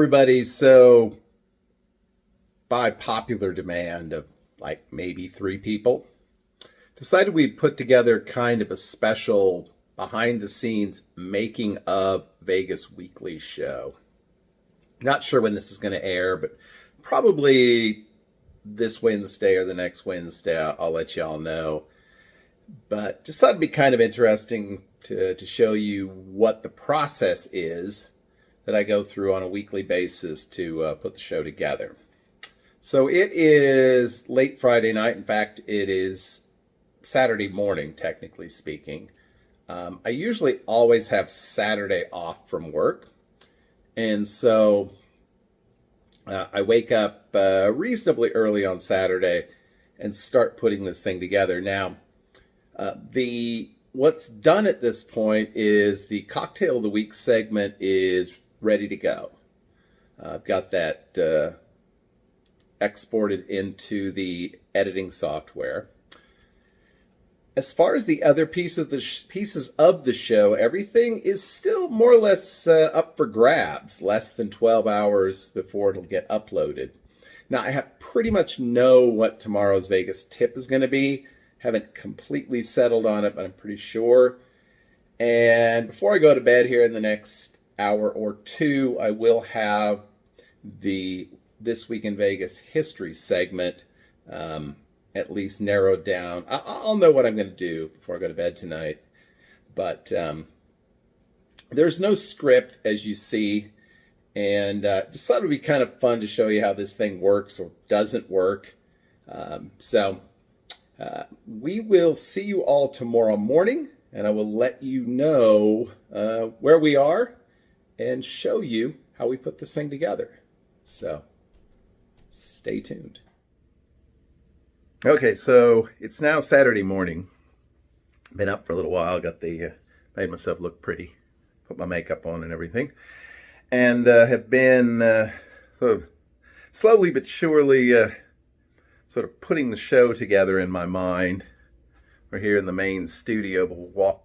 everybody. So, by popular demand of like maybe 3 people, decided we'd put together kind of a special behind the scenes making of Vegas Weekly show. Not sure when this is going to air, but probably this Wednesday or the next Wednesday. I'll let y'all know. But just thought it'd be kind of interesting to show you what the process is that I go through on a weekly basis to put the show together. So it is late Friday night. In fact, it is Saturday morning, technically speaking. I usually always have Saturday off from work. And so I wake up reasonably early on Saturday and start putting this thing together. Now, what's done at this point is the Cocktail of the Week segment is ready to go. I've got that exported into the editing software. As far as the other pieces of the show, everything is still more or less up for grabs, less than 12 hours before it'll get uploaded. Now, I pretty much know what tomorrow's Vegas tip is going to be. Haven't completely settled on it, but I'm pretty sure. And before I go to bed here in the next hour or two, I will have the This Week in Vegas history segment at least narrowed down. I'll know what I'm going to do before I go to bed tonight. But there's no script, as you see. And just thought it would be kind of fun to show you how this thing works or doesn't work. We will see you all tomorrow morning, and I will let you know where we are and show you how we put this thing together. So, stay tuned. Okay, so it's now Saturday morning. Been up for a little while. Got made myself look pretty, put my makeup on and everything, and have been sort of slowly but surely sort of putting the show together in my mind. We're here in the main studio. We'll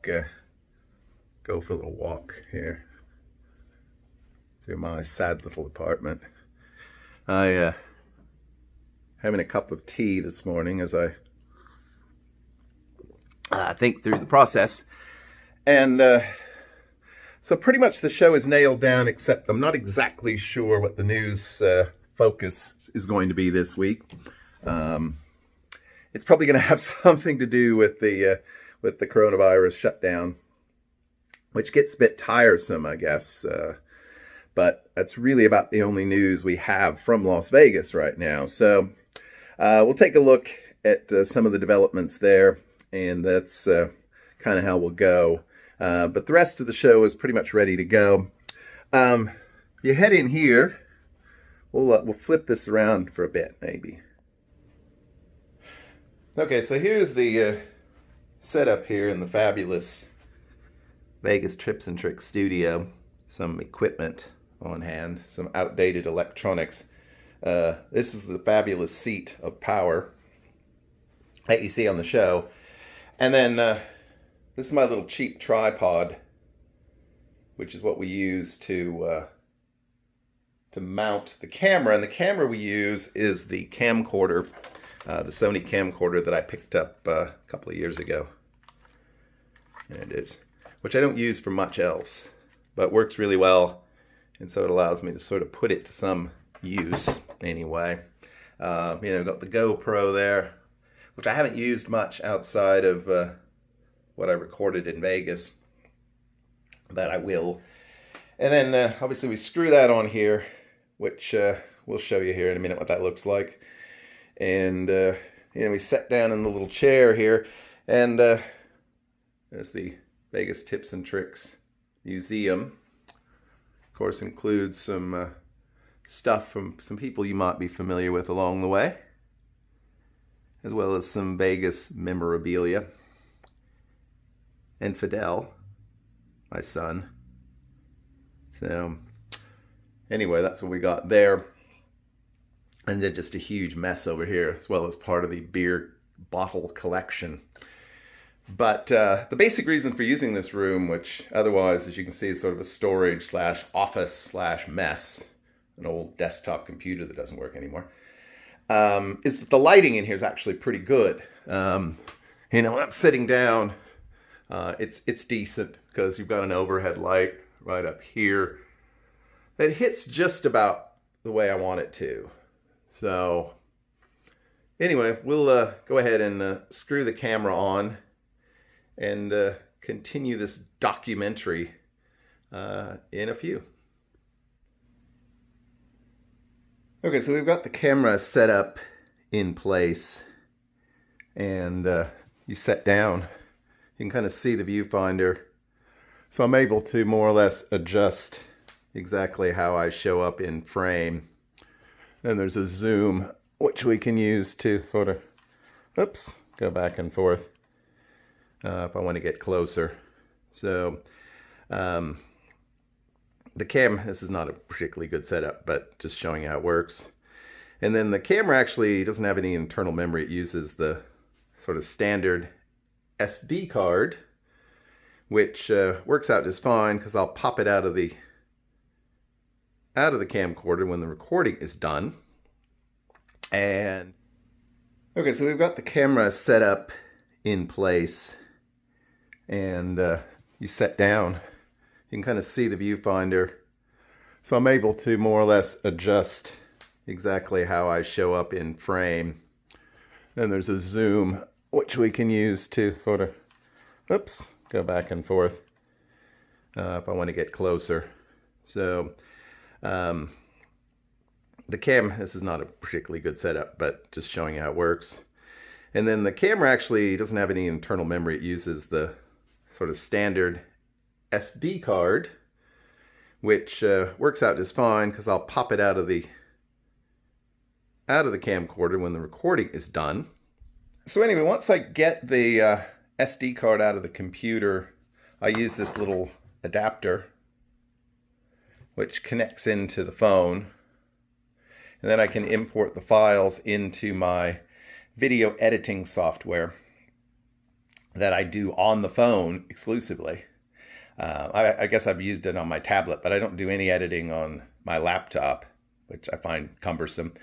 go for a little walk here through my sad little apartment. I having a cup of tea this morning as I think through the process. And so pretty much the show is nailed down, except I'm not exactly sure what the news focus is going to be this week. It's probably going to have something to do with the coronavirus shutdown, which gets a bit tiresome, I guess. But that's really about the only news we have from Las Vegas right now. So we'll take a look at some of the developments there, and that's kind of how we'll go. But the rest of the show is pretty much ready to go. You head in here. We'll flip this around for a bit, maybe. Okay, so here's the setup here in the fabulous Vegas Trips and Tricks studio. Some equipment on hand, some outdated electronics. This is the fabulous seat of power that you see on the show. And then this is my little cheap tripod, which is what we use to mount the camera. And the camera we use is the camcorder, the Sony camcorder that I picked up a couple of years ago. And it is, which I don't use for much else, but works really well. And so it allows me to sort of put it to some use anyway. Got the GoPro there, which I haven't used much outside of what I recorded in Vegas, that I will. And then obviously we screw that on here, which we'll show you here in a minute what that looks like. And we sat down in the little chair here, and there's the Vegas Tips and Tricks Museum. Of course, includes some stuff from some people you might be familiar with along the way, as well as some Vegas memorabilia. And Fidel, my son. So anyway, that's what we got there. And then just a huge mess over here, as well as part of the beer bottle collection. But the basic reason for using this room, which otherwise, as you can see, is sort of a storage slash office slash mess, an old desktop computer that doesn't work anymore, is that the lighting in here is actually pretty good. When I'm sitting down, it's decent because you've got an overhead light right up here that hits just about the way I want it to. So anyway, we'll go ahead and screw the camera on and continue this documentary in a few. Okay, so we've got the camera set up in place, and you set down, you can kind of see the viewfinder. So I'm able to more or less adjust exactly how I show up in frame. Then there's a zoom, which we can use to sort of, oops, go back and forth if I want to get closer. So the this is not a particularly good setup, but just showing you how it works. And then the camera actually doesn't have any internal memory. It uses the sort of standard SD card, which works out just fine because I'll pop it out of the camcorder when the recording is done. And okay, so we've got the camera set up in place, and you set down, you can kind of see the viewfinder. So I'm able to more or less adjust exactly how I show up in frame. Then there's a zoom, which we can use to sort of, oops, go back and forth if I want to get closer. So the this is not a particularly good setup, but just showing you how it works. And then the camera actually doesn't have any internal memory. It uses the sort of standard SD card, which works out just fine because I'll pop it out of the camcorder when the recording is done. So anyway, once I get the SD card out of the computer, I use this little adapter which connects into the phone, and then I can import the files into my video editing software that I do on the phone exclusively. I guess I've used it on my tablet, but I don't do any editing on my laptop, which I find cumbersome.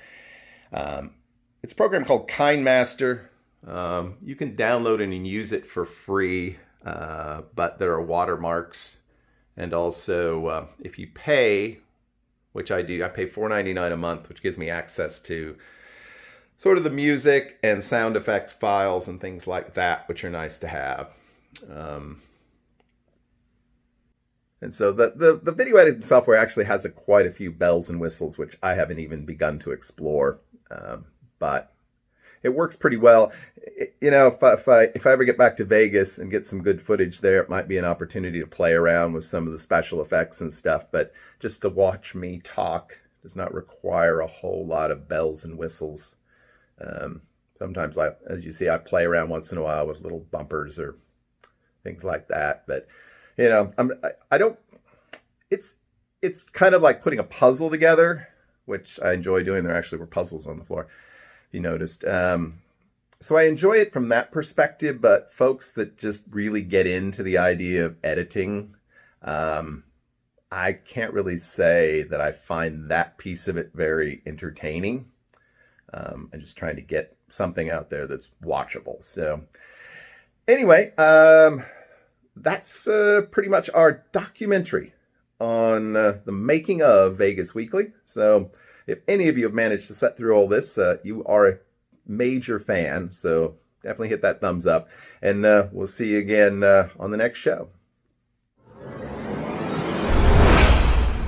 It's a program called KineMaster. You can download it and use it for free, but there are watermarks. And also, if you pay, which I do, I pay $4.99 a month, which gives me access to sort of the music and sound effect files and things like that, which are nice to have. And so the video editing software actually has quite a few bells and whistles, which I haven't even begun to explore. But it works pretty well. If I ever get back to Vegas and get some good footage there, it might be an opportunity to play around with some of the special effects and stuff. But just to watch me talk does not require a whole lot of bells and whistles. Sometimes, as you see, I play around once in a while with little bumpers or things like that. But I don't. It's kind of like putting a puzzle together, which I enjoy doing. There actually were puzzles on the floor, if you noticed. So I enjoy it from that perspective, but folks that just really get into the idea of editing, I can't really say that I find that piece of it very entertaining. I'm just trying to get something out there that's watchable. So anyway, that's pretty much our documentary on the making of Vegas Weekly. So if any of you have managed to sit through all this, you are a major fan. So definitely hit that thumbs up. And we'll see you again on the next show.